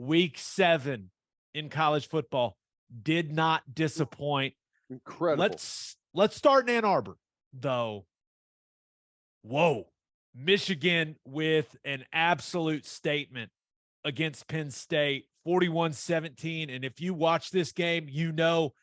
Week 7 in college football did not disappoint. Incredible. Let's start in Ann Arbor, though. Whoa. Michigan with an absolute statement against Penn State, 41-17. And if you watch this game, you know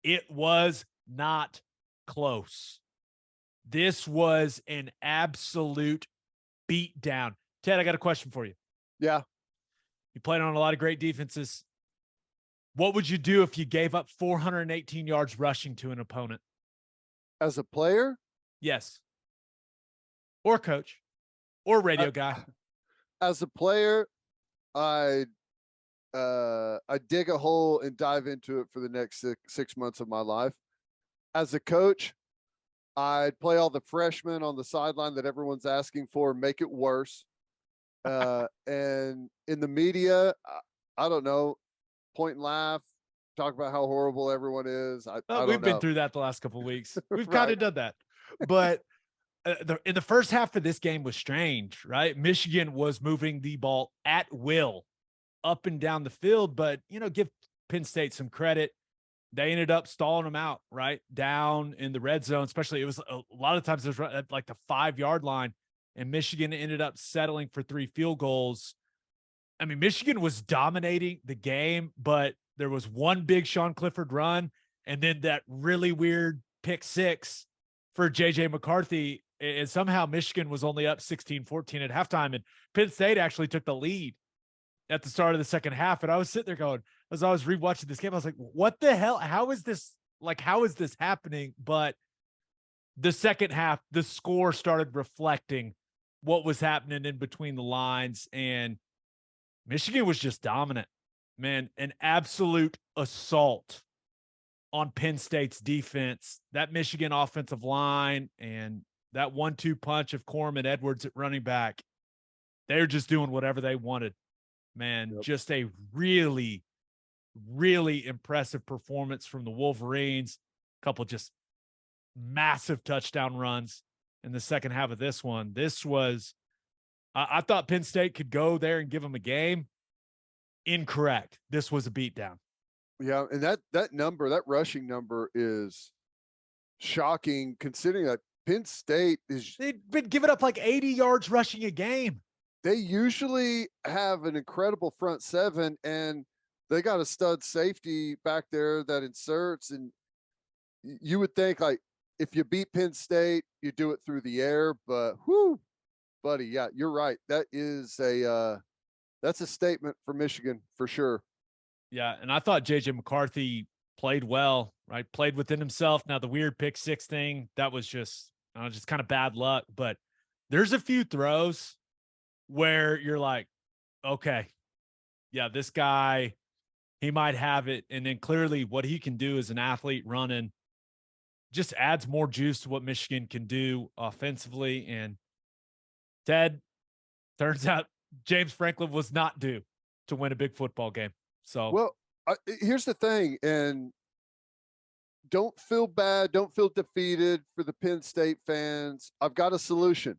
it was not close. This was an absolute beatdown. Ted, I got a question for you. Yeah. You played on a lot of great defenses. What would you do if you gave up 418 yards rushing to an opponent? As a player? Yes. Or coach. Or radio guy. As a player, I dig a hole and dive into it for the next six months of my life. As a coach, I'd play all the freshmen on the sideline that everyone's asking for, make it worse. And in the media, I don't know, point and laugh, talk about how horrible everyone is. We've been through that the last couple of weeks. We've Right. kind of done that. But in the first half of this game was strange, right? Michigan was moving the ball at will up and down the field, but, give Penn State some credit. They ended up stalling them out, right? Down in the red zone, especially. It was a lot of times it was at like the 5-yard line, and Michigan ended up settling for 3 field goals. I mean, Michigan was dominating the game, but there was one big Sean Clifford run and then that really weird pick 6 for J.J. McCarthy. And somehow Michigan was only up 16-14 at halftime, and Penn State actually took the lead at the start of the second half. And I was sitting there going, as I was rewatching this game, I was like, what the hell? How is this happening? But the second half, the score started reflecting what was happening in between the lines, and Michigan was just dominant, man. An absolute assault on Penn State's defense. That Michigan offensive line and that 1-2 punch of Corum and Edwards at running back, they're just doing whatever they wanted, man. Yep. Just a really, really impressive performance from the Wolverines. A couple just massive touchdown runs in the second half of this one. This was, I thought Penn State could go there and give them a game. Incorrect. This was a beatdown. Yeah, and that rushing number is shocking considering that Penn State they've been giving up like 80 yards rushing a game. They usually have an incredible front 7, and they got a stud safety back there that inserts. And you would think, like, if you beat Penn State, you do it through the air. But whoo, buddy, yeah, you're right. That is that's a statement for Michigan for sure. Yeah, and I thought J.J. McCarthy played well, right? Played within himself. Now, the weird pick 6 thing, that was just kind of bad luck. But there's a few throws where you're like, okay, yeah, this guy, he might have it. And then clearly what he can do as an athlete running just adds more juice to what Michigan can do offensively. And Ted, turns out James Franklin was not due to win a big football game. So, well, here's the thing, and don't feel bad, don't feel defeated for the Penn State fans. I've got a solution.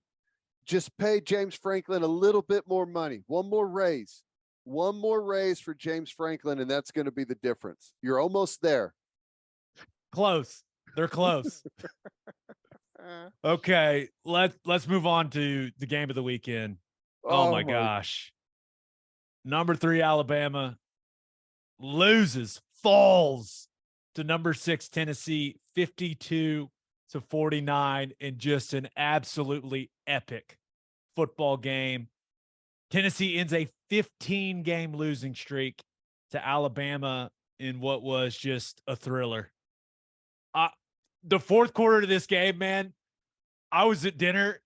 Just pay James Franklin a little bit more money. One more raise for James Franklin, and that's going to be the difference. You're almost there. Close. They're close. Okay, let's move on to the game of the weekend. Oh my gosh. Number 3 Alabama falls to number 6 Tennessee 52-49 in just an absolutely epic football game. Tennessee ends a 15-game losing streak to Alabama in what was just a thriller. The fourth quarter of this game, man, I was at dinner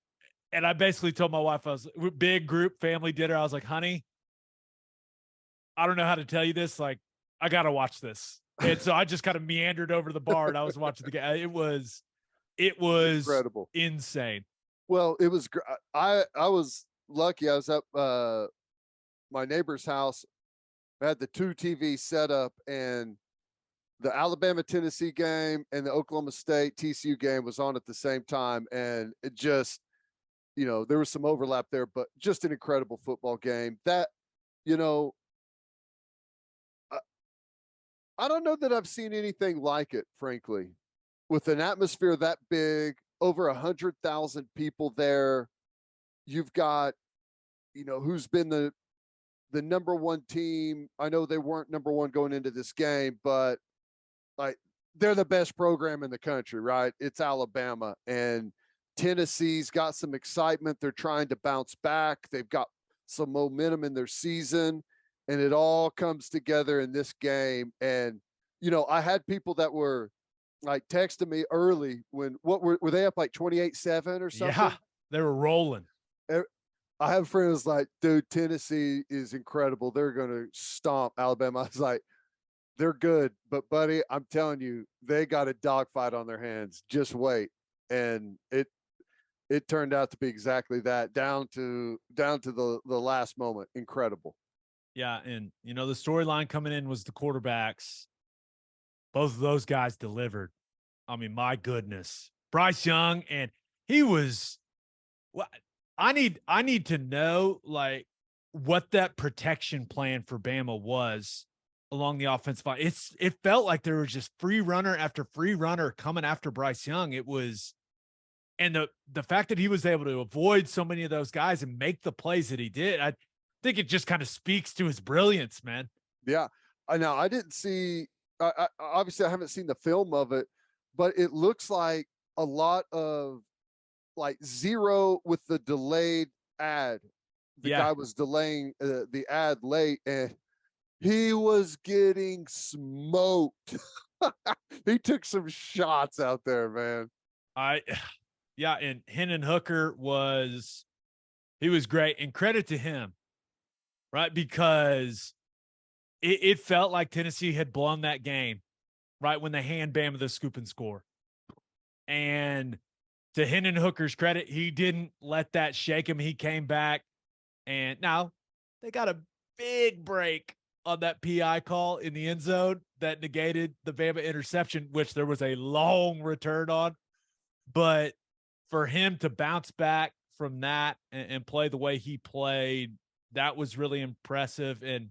and I basically told my wife, I was big group family dinner. I was like, honey, I don't know how to tell you this. Like, I got to watch this. And so I just kind of meandered over to the bar and I was watching the game. It was incredible, insane. Well, it was, I was lucky. I was up my neighbor's house. I had the 2 TVs set up, and the Alabama-Tennessee game and the Oklahoma State TCU game was on at the same time. And it just, there was some overlap there, but just an incredible football game that, I don't know that I've seen anything like it, frankly, with an atmosphere that big, over 100,000 people there. You've got, who's been the number one team. I know they weren't number one going into this game, but like they're the best program in the country, right? It's Alabama, and Tennessee's got some excitement. They're trying to bounce back. They've got some momentum in their season, and it all comes together in this game. And, I had people that were like texting me early when were they up like 28-7 or something? Yeah, they were rolling. I have friends like, dude, Tennessee is incredible. They're going to stomp Alabama. I was like, they're good, but buddy, I'm telling you, they got a dogfight on their hands. Just wait. And it turned out to be exactly that, down to the last moment. Incredible. Yeah, and the storyline coming in was the quarterbacks. Both of those guys delivered. I mean, my goodness. Bryce Young, and he was well, I need to know like what that protection plan for Bama was along the offensive line. It felt like there was just free runner after free runner coming after Bryce Young. It was, and the fact that he was able to avoid so many of those guys and make the plays that he did, I think it just kind of speaks to his brilliance, man. Yeah. I didn't see, obviously I haven't seen the film of it, but it looks like a lot of like zero with the delayed ad. The guy was delaying the ad late, and he was getting smoked. He took some shots out there, man. And Hendon Hooker was great, and credit to him, right? Because it felt like Tennessee had blown that game, right, when they hand Bama the scoop and score. And to Hendon Hooker's credit, he didn't let that shake him. He came back, and now they got a big break on that PI call in the end zone that negated the Bama interception, which there was a long return on. But for him to bounce back from that and play the way he played, that was really impressive. And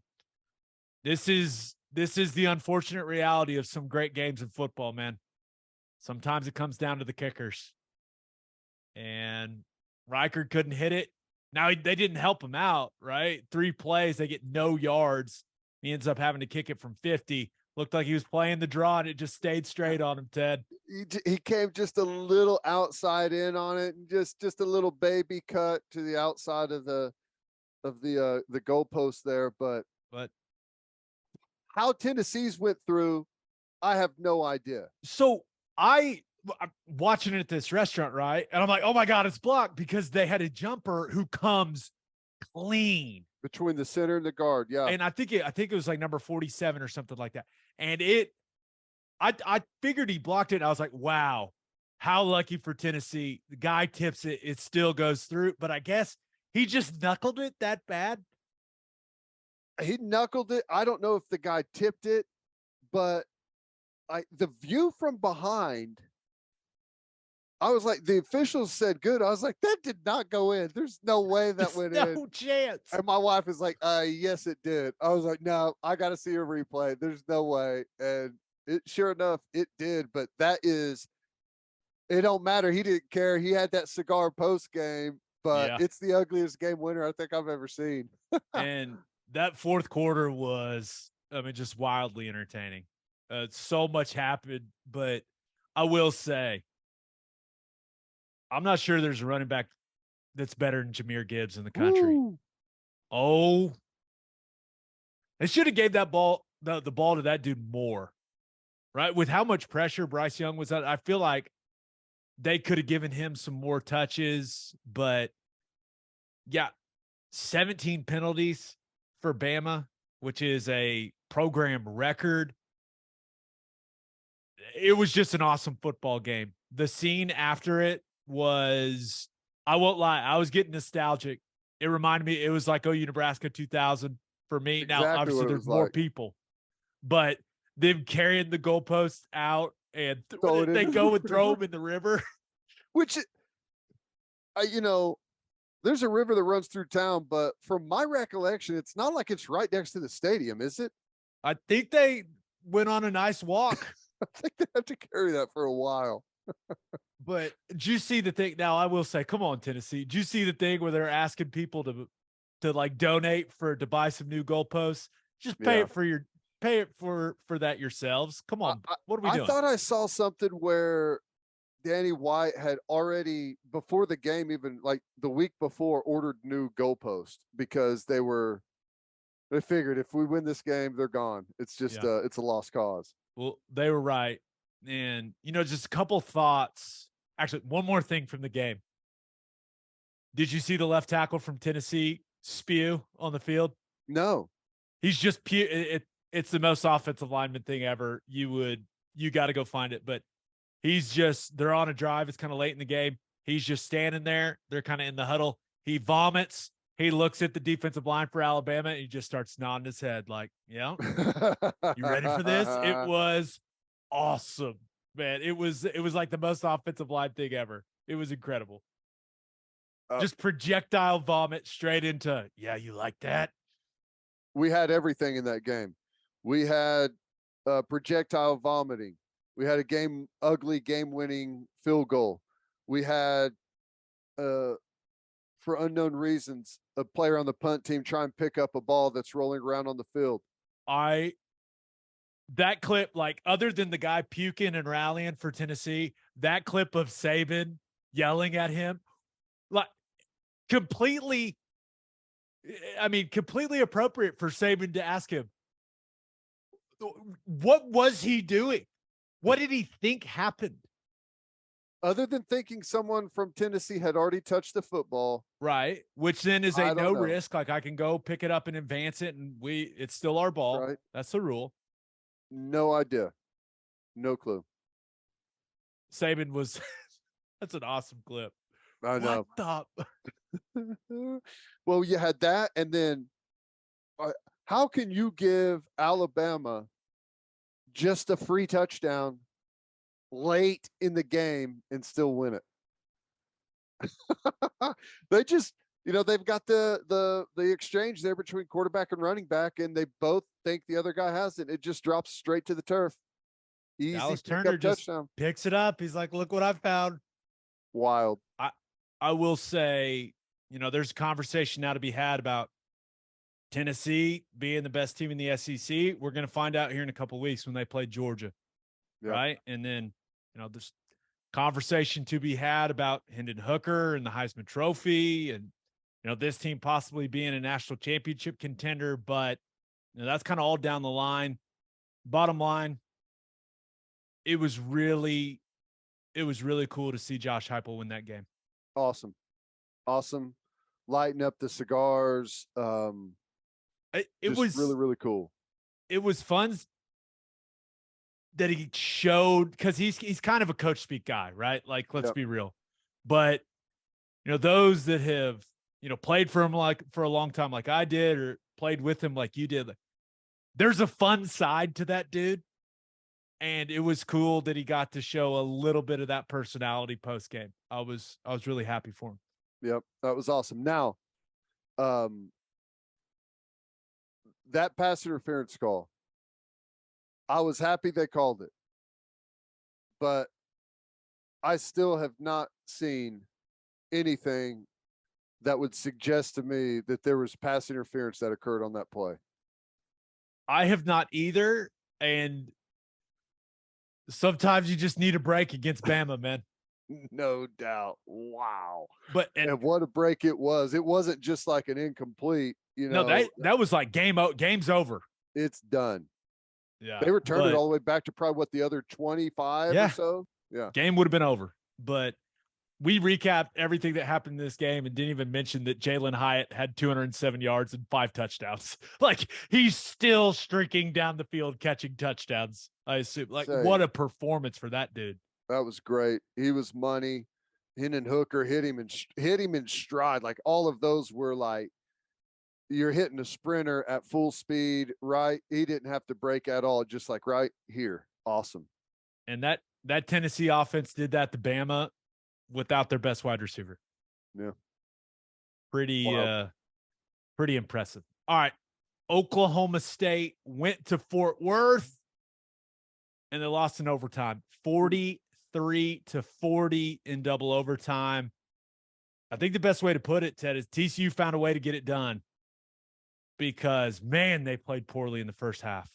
this is the unfortunate reality of some great games in football, man. Sometimes it comes down to the kickers. And Reichard couldn't hit it. Now they didn't help him out, right? 3 plays, they get no yards. He ends up having to kick it from 50. Looked like he was playing the draw, and it just stayed straight on him, Ted. He came just a little outside in on it, and just a little baby cut to the outside of the goalpost there. But how Tennessee's went through, I have no idea. So I'm watching it at this restaurant, right? And I'm like, oh my God, it's blocked, because they had a jumper who comes clean between the center and the guard. Yeah. And I think it was like number 47 or something like that. And I figured he blocked it. And I was like, wow, how lucky for Tennessee. The guy tips it. It still goes through, but I guess he just knuckled it that bad. He knuckled it. I don't know if the guy tipped it, but the view from behind, I was like, the officials said good. I was like, that did not go in. There's no way that went in. No chance. And my wife is like, yes, it did. I was like, no, I got to see a replay. There's no way. And sure enough, it did. But it don't matter. He didn't care. He had that cigar post game, but It's the ugliest game winner I think I've ever seen. And that fourth quarter was, just wildly entertaining. So much happened, but I will say, I'm not sure there's a running back that's better than Jahmyr Gibbs in the country. Woo. Oh, they should have gave that ball, the ball to that dude more, right? With how much pressure Bryce Young was at, I feel like they could have given him some more touches, but 17 penalties for Bama, which is a program record. It was just an awesome football game. The scene after it was, I won't lie, I was getting nostalgic. It reminded me, it was like OU Nebraska 2000 for me. Exactly. Now, obviously, there's more people, but them carrying the goalposts out and they go and throw them in the river. Which, there's a river that runs through town, but from my recollection, it's not like it's right next to the stadium, is it? I think they went on a nice walk. I think they have to carry that for a while. But did you see the thing? Now, I will say, come on, Tennessee. Did you see the thing where they're asking people to like donate to buy some new goalposts? Just pay it for that yourselves. Come on. What are we doing? I thought I saw something where Danny White had already, before the game, even like the week before, ordered new goalposts because they figured if we win this game, they're gone. It's just it's a lost cause. Well, they were right. And, just a couple thoughts. Actually, one more thing from the game. Did you see the left tackle from Tennessee spew on the field? No. He's just it's the most offensive lineman thing ever. You got to go find it. But they're on a drive. It's kind of late in the game. He's just standing there. They're kind of in the huddle. He vomits. He looks at the defensive line for Alabama, and he just starts nodding his head like, yeah, you ready for this? It was awesome, man. It was like the most offensive line thing ever. It was incredible. Just projectile vomit straight into, yeah, you like that? We had everything in that game. We had projectile vomiting. We had a ugly game-winning field goal. We had, for unknown reasons, a player on the punt team try and pick up a ball that's rolling around on the field. That clip, like, other than the guy puking and rallying for Tennessee, that clip of Saban yelling at him, like, completely appropriate for Saban to ask him, what was he doing? What did he think happened? Other than thinking someone from Tennessee had already touched the football. Right. Which then is a no risk. Like, I can go pick it up and advance it, and it's still our ball. Right. That's the rule. No idea. No clue. Saban was that's an awesome clip. I know. What the? Well, you had that, and then how can you give Alabama just a free touchdown late in the game and still win it? They just, they've got the exchange there between quarterback and running back, and they both think the other guy has it. It just drops straight to the turf. Easy. Dallas Turner just touchdown. Picks it up. He's like, look what I found. Wild. I will say, there's a conversation now to be had about Tennessee being the best team in the SEC. We're going to find out here in a couple of weeks when they play Georgia. Yep. Right. And then, there's conversation to be had about Hendon Hooker and the Heisman Trophy and, this team possibly being a national championship contender, but that's kind of all down the line. Bottom line, it was really cool to see Josh Heupel win that game. Awesome. Lighting up the cigars. It was really, really cool. It was fun that he showed, because he's kind of a coach speak guy, right? Like, let's be real. But those that have played for him like for a long time, like I did, or played with him like you did, like, there's a fun side to that dude, and it was cool that he got to show a little bit of that personality post game. I was really happy for him. Yep, that was awesome. Now, that pass interference call, I was happy they called it, but I still have not seen anything that would suggest to me that there was pass interference that occurred on that play. I have not either, and sometimes you just need a break against Bama, man. No doubt. Wow. And what a break it was. It wasn't just like an incomplete, No, that was like game's over. It's done. Yeah. They returned it all the way back to probably the other 25 or so. Yeah. Game would have been over. But we recapped everything that happened in this game and didn't even mention that Jalen Hyatt had 207 yards and 5 touchdowns. Like, he's still streaking down the field catching touchdowns, I assume. Like, what a performance for that dude. That was great. He was money. Hendon Hooker hit him in stride. Like, all of those were like, you're hitting a sprinter at full speed, right? He didn't have to break at all. Just like right here. Awesome. And that Tennessee offense did that to Bama without their best wide receiver. Yeah. Pretty impressive. All right. Oklahoma State went to Fort Worth. and they lost in overtime, 43-40 in double overtime. I think the best way to put it, Ted, is TCU found a way to get it done because, man, they played poorly in the first half.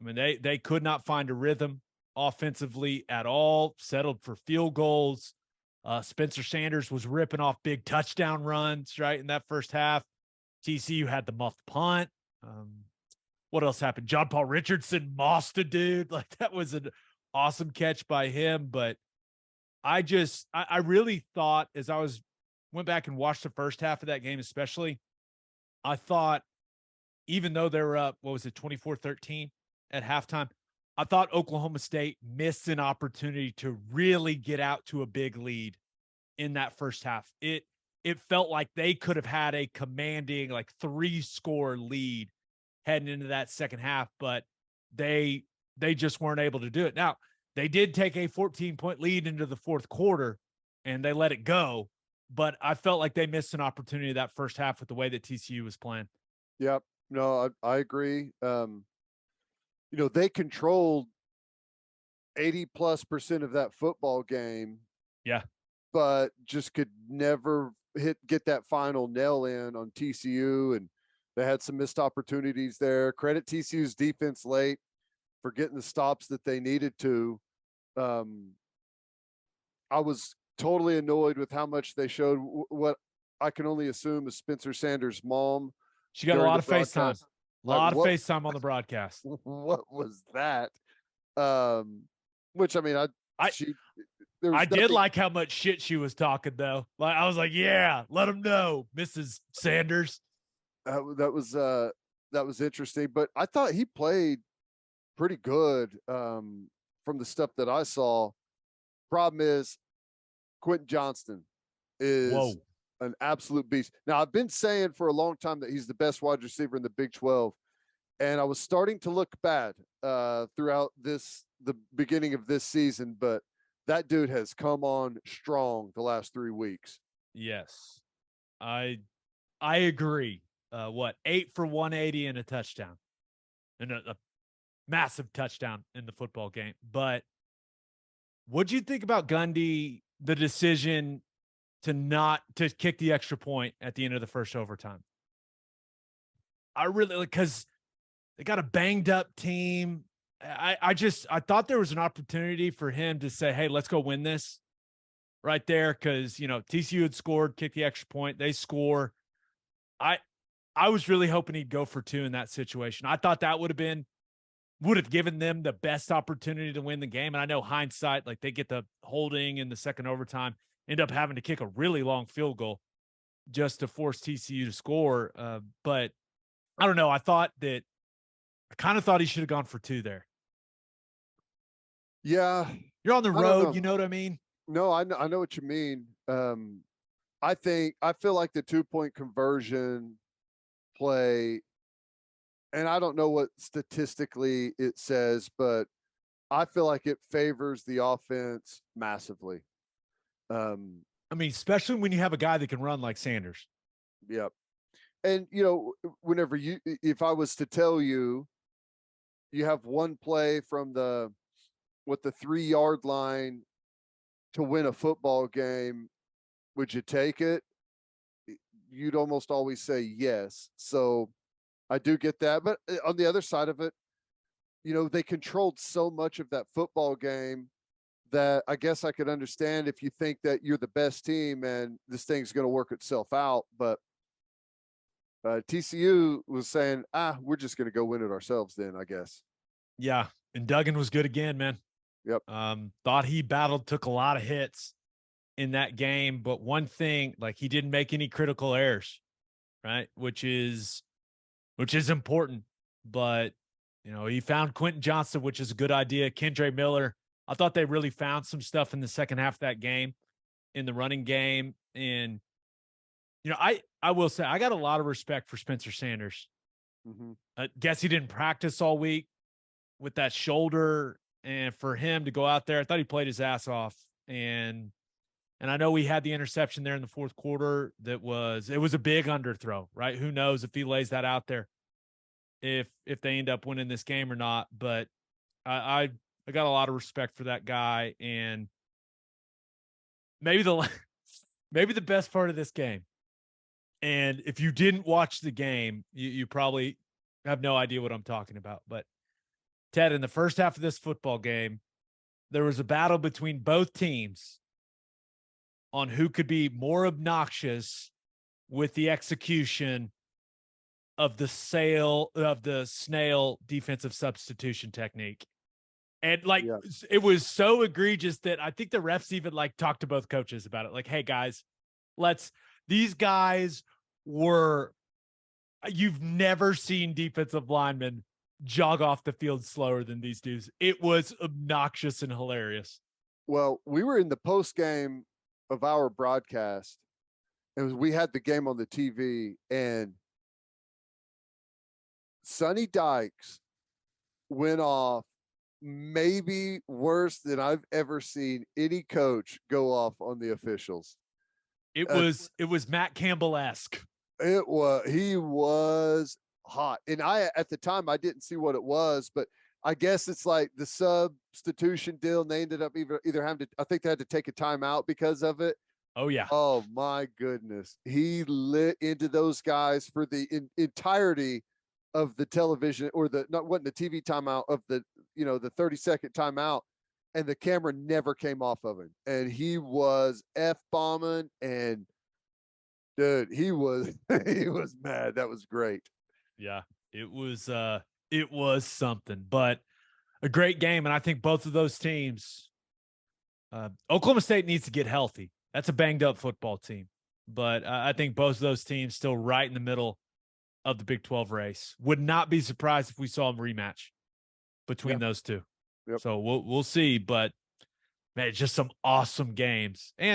I mean, they could not find a rhythm offensively at all, settled for field goals. Spencer Sanders was ripping off big touchdown runs, right, in that first half. TCU had the muffed punt. What else happened? John Paul Richardson mossed a dude. Like, that was an awesome catch by him. But I really thought, as I went back and watched the first half of that game especially, I thought, even though they were up, 24-13 at halftime, I thought Oklahoma State missed an opportunity to really get out to a big lead in that first half. It felt like they could have had a commanding, like, 3-score lead heading into that second half, but they just weren't able to do it. Now, they did take a 14-point lead into the fourth quarter, and they let it go. But I felt like they missed an opportunity that first half with the way that TCU was playing. Yep. No, I agree. They controlled 80+% of that football game. Yeah. But just could never get that final nail in on TCU, and they had some missed opportunities there. Credit TCU's defense late for getting the stops that they needed to. I was totally annoyed with how much they showed what I can only assume is Spencer Sanders' mom. She got a lot of FaceTime. A lot of FaceTime on the broadcast. What was that? Which, I mean, I did like how much shit she was talking, though. Like, I was like, yeah, let him know, Mrs. Sanders. That was interesting, but I thought he played pretty good from the stuff that I saw. Problem is, Quentin Johnston is an absolute beast. Now, I've been saying for a long time that he's the best wide receiver in the Big 12, and I was starting to look bad throughout the beginning of this season, but that dude has come on strong the last 3 weeks. Yes, I agree. 8 for 180 and a touchdown, and a massive touchdown in the football game. But what'd you think about Gundy, the decision to kick the extra point at the end of the first overtime? I really, because they got a banged up team. I thought there was an opportunity for him to say, hey, let's go win this right there. Cause TCU had scored, kick the extra point. They score. I was really hoping he'd go for 2 in that situation. I thought that would have given them the best opportunity to win the game. And I know hindsight, like, they get the holding in the second overtime, end up having to kick a really long field goal just to force TCU to score. But I don't know. I kind of thought he should have gone for 2 there. Yeah. You're on the road. You know what I mean? No, I know what you mean. I feel like the 2-point conversion play, and I don't know what statistically it says, but I feel like it favors the offense massively. I mean, especially when you have a guy that can run like Sanders. Yep. And, whenever if I was to tell you, you have one play from the 3-yard line to win a football game, would you take it? You'd almost always say yes. So I do get that. But on the other side of it, they controlled so much of that football game that I guess I could understand if you think that you're the best team and this thing's going to work itself out. But TCU was saying, we're just going to go win it ourselves then, I guess. Yeah. And Duggan was good again, man. Yep. Thought he took a lot of hits in that game, but one thing, like, he didn't make any critical errors, right? Which is important. But he found Quentin Johnston, which is a good idea. Kendre Miller, I thought they really found some stuff in the second half of that game in the running game. And I will say I got a lot of respect for Spencer Sanders. Mm-hmm. I guess he didn't practice all week with that shoulder, and for him to go out there, I thought he played his ass off. And I know he had the interception there in the fourth quarter. It was a big underthrow, right? Who knows if he lays that out there, if they end up winning this game or not. But I I got a lot of respect for that guy. And maybe the best part of this game. And if you didn't watch the game, you probably have no idea what I'm talking about. But Ted, in the first half of this football game, there was a battle between both teams on who could be more obnoxious with the execution of the snail defensive substitution technique. And it was so egregious that I think the refs even talked to both coaches about it. Like, hey guys, these guys you've never seen defensive linemen jog off the field slower than these dudes. It was obnoxious and hilarious. Well, we were in the post game of our broadcast. We had the game on the TV, and Sonny Dykes went off maybe worse than I've ever seen any coach go off on the officials. It was Matt Campbell-esque. He was hot. And at the time, I didn't see what it was, but I guess it's like the substitution deal, and they ended up either having to, I think they had to take a timeout because of it. Oh yeah. Oh my goodness. He lit into those guys for the entirety of the television, or wasn't the TV timeout of the 30-second timeout, and the camera never came off of him. And he was F-bombing, and dude, he was mad. That was great. Yeah, it was something, but a great game. And I think both of those teams, Oklahoma State needs to get healthy. That's a banged up football team, but I think both of those teams still right in the middle of the Big 12 race. Would not be surprised if we saw a rematch between those two. Yep. So we'll see, but man, just some awesome games. And